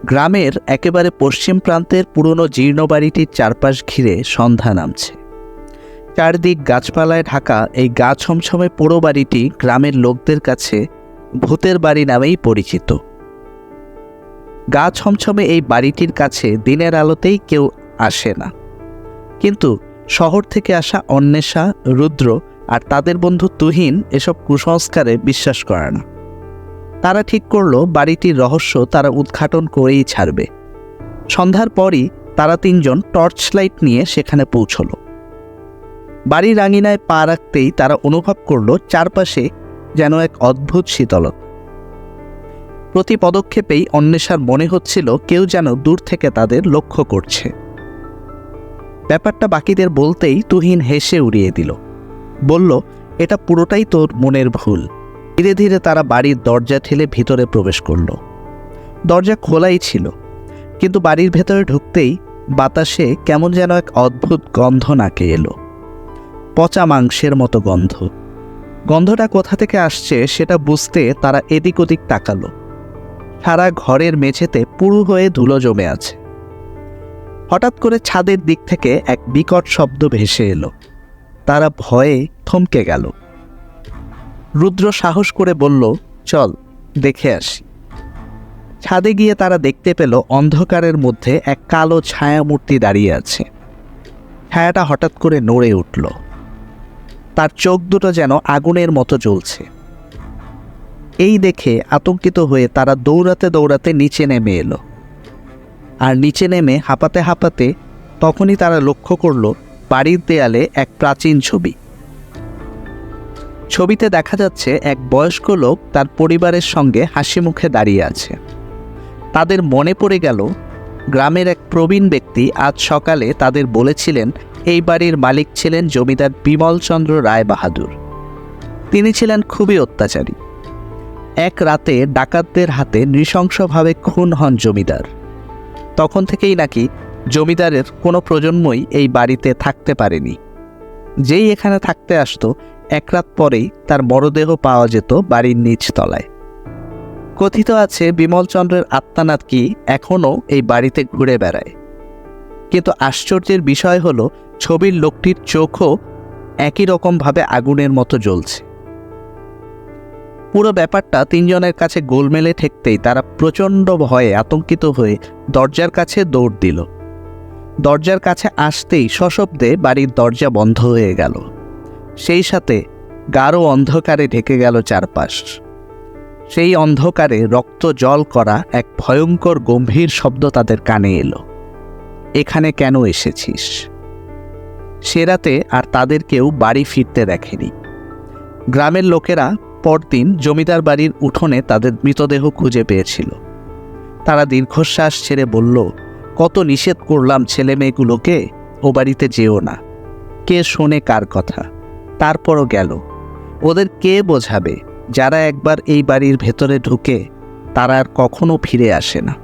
গ্রামের একেবারে পশ্চিম প্রান্তের পুরনো জীর্ণ বাড়িটির চারপাশ ঘিরে সন্ধ্যা নামছে। চারদিক গাছপালায় ঢাকা এই গা ছমছমে পোড়ো বাড়িটি গ্রামের লোকদের কাছে ভূতের বাড়ি নামেই পরিচিত। গা ছমছমে এই বাড়িটির কাছে দিনের আলোতেই কেউ আসে না, কিন্তু শহর থেকে আসা অন্বেষা, রুদ্র আর তাদের বন্ধু তুহিন এসব কুসংস্কারে বিশ্বাস করে না। তারা ঠিক করলো বাড়িটির রহস্য তারা উদ্ঘাটন করেই ছাড়বে। সন্ধ্যার পরই তারা তিনজন টর্চ লাইট নিয়ে সেখানে পৌঁছল। বাড়ির আঙিনায় পা রাখতেই তারা অনুভব করল চারপাশে যেন এক অদ্ভুত শীতলতা। প্রতি পদক্ষেপেই অন্বেষার মনে হচ্ছিল কেউ যেন দূর থেকে তাদের লক্ষ্য করছে। ব্যাপারটা বাকিদের বলতেই তুহিন হেসে উড়িয়ে দিল, বলল, এটা পুরোটাই তোর মনের ভুল। ধীরে ধীরে তারা বাড়ির দরজা ঠেলে ভিতরে প্রবেশ করল। দরজা খোলাই ছিল, কিন্তু বাড়ির ভেতরে ঢুকতেই বাতাসে কেমন যেন এক অদ্ভুত গন্ধ নাকে এলো। পচা মাংসের মতো গন্ধ। গন্ধটা কোথা থেকে আসছে সেটা বুঝতে তারা এদিক ওদিক তাকালো। সারা ঘরের মেঝেতে পুরু হয়ে ধুলো জমে আছে। হঠাৎ করে ছাদের দিক থেকে এক বিকট শব্দ ভেসে এলো। তারা ভয়ে থমকে গেল। রুদ্র সাহস করে বলল, চল দেখে আসি। ছাদে গিয়ে তারা দেখতে পেল অন্ধকারের মধ্যে এক কালো ছায়ামূর্তি দাঁড়িয়ে আছে। ছায়াটা হঠাৎ করে নড়ে উঠল। তার চোখ দুটো যেন আগুনের মতো জ্বলছে। এই দেখে আতঙ্কিত হয়ে তারা দৌড়াতে দৌড়াতে নিচে নেমে এলো। আর নিচে নেমে হাঁপাতে হাঁপাতে তখনই তারা লক্ষ্য করল বাড়ির দেয়ালে এক প্রাচীন ছবি। ছবিতে দেখা যাচ্ছে এক বয়স্ক লোক তার পরিবারের সঙ্গে হাসি মুখে দাঁড়িয়ে আছে। তাদের মনে পড়ে গেল গ্রামের এক প্রবীণ ব্যক্তি আজ সকালে তাদের বলেছিলেন এই বাড়ির মালিক ছিলেন জমিদার বিমলচন্দ্র রায় বাহাদুর। তিনি ছিলেন খুবই অত্যাচারী। এক রাতে ডাকাতদের হাতে নৃশংসভাবে খুন হন জমিদার। তখন থেকেই নাকি জমিদারের কোনো প্রজন্মই এই বাড়িতে থাকতে পারেনি। যেই এখানে থাকতে আসতো এক রাত পরেই তার মরদেহ পাওয়া যেত বাড়ির নিচ তলায়। কথিত আছে বিমলচন্দ্রের আত্মা নাকি এখনও এই বাড়িতে ঘুরে বেড়ায়। কিন্তু আশ্চর্যের বিষয় হলো ছবির লোকটির চোখও একই রকমভাবে আগুনের মতো জ্বলছে। পুরো ব্যাপারটা তিনজনের কাছে গোলমেলে ঠেকতেই তারা প্রচণ্ড ভয়ে আতঙ্কিত হয়ে দরজার কাছে দৌড় দিল। দরজার কাছে আসতেই সশব্দে বাড়ির দরজা বন্ধ হয়ে গেল। সেই সাথে গাঢ় অন্ধকারে ঢেকে গেল চারপাশ। সেই অন্ধকারে রক্ত জল করা এক ভয়ঙ্কর গম্ভীর শব্দ তাদের কানে এলো, এখানে কেন এসেছিস? সে রাতে আর তাদের কেউ বাড়ি ফিরতে দেখেনি। গ্রামের লোকেরা পরদিন জমিদার বাড়ির উঠোনে তাদের মৃতদেহ খুঁজে পেয়েছিল। তারা দীর্ঘশ্বাস ছেড়ে বলল, কত নিষেধ করলাম ছেলে মেয়েগুলোকে ও বাড়িতে যেও না। কে শোনে কার কথা? তারপরও গেল। ওদের কে বোঝাবে? যারা একবার এই বাড়ির ভেতরে ঢুকে তারা আর কখনো ফিরে আসে না।